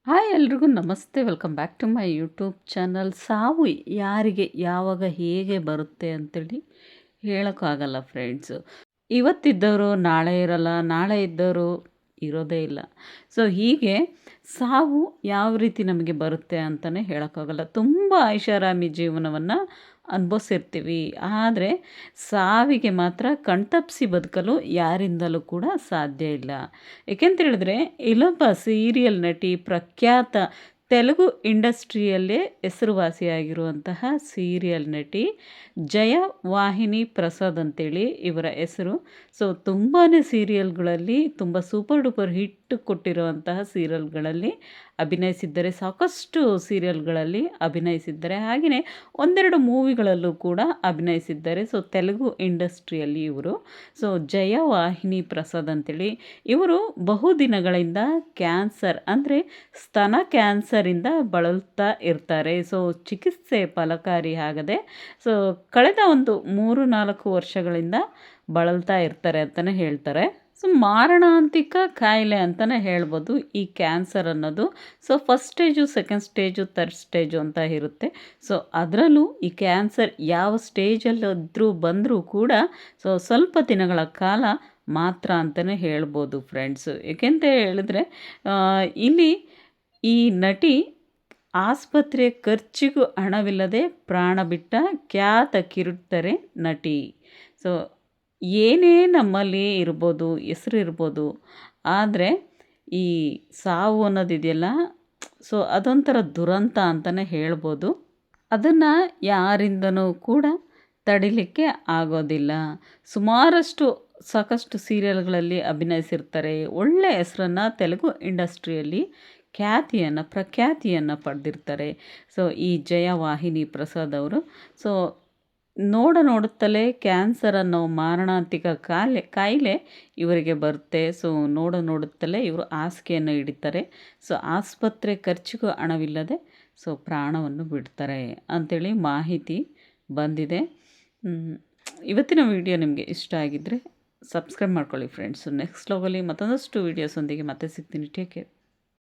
Hi ಎಲ್ರಿಗೂ ನಮಸ್ತೆ, welcome back to my YouTube channel. ಸಾವು ಯಾರಿಗೆ ಯಾವಾಗ ಹೇಗೆ ಬರುತ್ತೆ ಅಂತೇಳಿ ಹೇಳೋಕ್ಕಾಗಲ್ಲ ಫ್ರೆಂಡ್ಸು. ಇವತ್ತಿದ್ದವರು ನಾಳೆ ಇರಲ್ಲ, ನಾಳೆ ಇದ್ದವರು ಇರೋದೇ ಇಲ್ಲ. ಸೊ ಹೀಗೆ ಸಾವು ಯಾವ ರೀತಿ ನಮಗೆ ಬರುತ್ತೆ ಅಂತಲೇ ಹೇಳೋಕ್ಕಾಗಲ್ಲ. ತುಂಬ ಐಷಾರಾಮಿ ಜೀವನವನ್ನು ಅನುಭವಿಸಿರ್ತೀವಿ, ಆದರೆ ಸಾವಿಗೆ ಮಾತ್ರ ಕಣ್ತಪ್ಪಿಸಿ ಬದುಕಲು ಯಾರಿಂದಲೂ ಕೂಡ ಸಾಧ್ಯ ಇಲ್ಲ. ಏಕೆಂತ ಹೇಳಿದ್ರೆ ಇಲ್ಲೊಬ್ಬ ಸೀರಿಯಲ್ ನಟಿ, ಪ್ರಖ್ಯಾತ ತೆಲುಗು ಇಂಡಸ್ಟ್ರಿಯಲ್ಲೇ ಹೆಸರುವಾಸಿಯಾಗಿರುವಂತಹ ಸೀರಿಯಲ್ ನಟಿ ಜಯವಾಹಿನಿ ಪ್ರಸಾದ್ ಅಂತೇಳಿ ಇವರ ಹೆಸರು. ಸೊ ತುಂಬಾ ಸೀರಿಯಲ್ಗಳಲ್ಲಿ ತುಂಬ ಸೂಪರ್ ಡೂಪರ್ ಹಿಟ್ ಕೊಟ್ಟಿರುವಂತಹ ಸೀರಿಯಲ್ಗಳಲ್ಲಿ ಅಭಿನಯಿಸಿದ್ದಾರೆ, ಸಾಕಷ್ಟು ಸೀರಿಯಲ್ಗಳಲ್ಲಿ ಅಭಿನಯಿಸಿದ್ದಾರೆ, ಹಾಗೆಯೇ ಒಂದೆರಡು ಮೂವಿಗಳಲ್ಲೂ ಕೂಡ ಅಭಿನಯಿಸಿದ್ದಾರೆ. ಸೊ ತೆಲುಗು ಇಂಡಸ್ಟ್ರಿಯಲ್ಲಿ ಇವರು. ಸೊ ಜಯವಾಹಿನಿ ಪ್ರಸಾದ್ ಅಂತೇಳಿ ಇವರು ಬಹುದಿನಗಳಿಂದ ಕ್ಯಾನ್ಸರ್ ಅಂದರೆ ಸ್ತನ ಕ್ಯಾನ್ಸರಿಂದ ಬಳಲ್ತಾ ಇರ್ತಾರೆ. ಸೊ ಚಿಕಿತ್ಸೆ ಫಲಕಾರಿ ಆಗದೆ ಸೊ ಕಳೆದ ಒಂದು 3-4 ವರ್ಷಗಳಿಂದ ಬಳಲ್ತಾ ಇರ್ತಾರೆ ಅಂತಲೇ ಹೇಳ್ತಾರೆ. ಸೊ ಮಾರಣಾಂತಿಕ ಕಾಯಿಲೆ ಅಂತಲೇ ಹೇಳ್ಬೋದು ಈ ಕ್ಯಾನ್ಸರ್ ಅನ್ನೋದು. So first stage, second stage, third stage ಅಂತ ಇರುತ್ತೆ. ಸೊ ಅದರಲ್ಲೂ ಈ ಕ್ಯಾನ್ಸರ್ ಯಾವ ಸ್ಟೇಜಲ್ಲಿದ್ದರೂ ಬಂದರೂ ಕೂಡ ಸೊ ಸ್ವಲ್ಪ ದಿನಗಳ ಕಾಲ ಮಾತ್ರ ಅಂತಲೇ ಹೇಳ್ಬೋದು ಫ್ರೆಂಡ್ಸು. ಏಕೆಂತ ಹೇಳಿದ್ರೆ ಇಲ್ಲಿ ಈ ನಟಿ ಆಸ್ಪತ್ರೆ ಖರ್ಚಿಗೂ ಹಣವಿಲ್ಲದೆ ಪ್ರಾಣ ಬಿಟ್ಟ ಖ್ಯಾತ ಕಿರುತೆರೆ ನಟಿ. ಸೊ ಏನೇ ನಮ್ಮಲ್ಲಿ ಇರ್ಬೋದು, ಹೆಸರು ಇರ್ಬೋದು, ಆದರೆ ಈ ಸಾವು ಅನ್ನೋದಿದೆಯಲ್ಲ, ಸೊ ಅದೊಂಥರ ದುರಂತ ಅಂತಲೇ ಹೇಳ್ಬೋದು. ಅದನ್ನು ಯಾರಿಂದನೂ ಕೂಡ ತಡಿಲಿಕ್ಕೆ ಆಗೋದಿಲ್ಲ. ಸಾಕಷ್ಟು ಸೀರಿಯಲ್ಗಳಲ್ಲಿ ಅಭಿನಯಿಸಿರ್ತಾರೆ. ಒಳ್ಳೆಯ ಹೆಸರನ್ನು ತೆಲುಗು ಇಂಡಸ್ಟ್ರಿಯಲ್ಲಿ ಪ್ರಖ್ಯಾತಿಯನ್ನು ಪಡೆದಿರ್ತಾರೆ. ಸೊ ಈ ಜಯವಾಹಿನಿ ಪ್ರಸಾದ್ ಅವರು ಸೊ ನೋಡುತ್ತಲೇ ಕ್ಯಾನ್ಸರ್ ಅನ್ನೋ ಮಾರಣಾಂತಿಕ ಕಾಯಿಲೆ ಇವರಿಗೆ ಬರುತ್ತೆ. ಸೊ ನೋಡುತ್ತಲೇ ಇವರು ಹಾಸಿಗೆಯನ್ನು ಹಿಡಿತಾರೆ. ಸೊ ಆಸ್ಪತ್ರೆ ಖರ್ಚಿಗೂ ಹಣವಿಲ್ಲದೆ ಸೊ ಪ್ರಾಣವನ್ನು ಬಿಡ್ತಾರೆ ಅಂಥೇಳಿ ಮಾಹಿತಿ ಬಂದಿದೆ. ಇವತ್ತಿನ ವಿಡಿಯೋ ನಿಮಗೆ ಇಷ್ಟ ಆಗಿದ್ದರೆ ಸಬ್ಸ್ಕ್ರೈಬ್ ಮಾಡ್ಕೊಳ್ಳಿ ಫ್ರೆಂಡ್ಸು. ನೆಕ್ಸ್ಟ್ ವ್ಲಾಗಲ್ಲಿ ಮತ್ತೊಂದಷ್ಟು ವೀಡಿಯೋಸೊಂದಿಗೆ ಮತ್ತೆ ಸಿಗ್ತೀನಿ. Take care.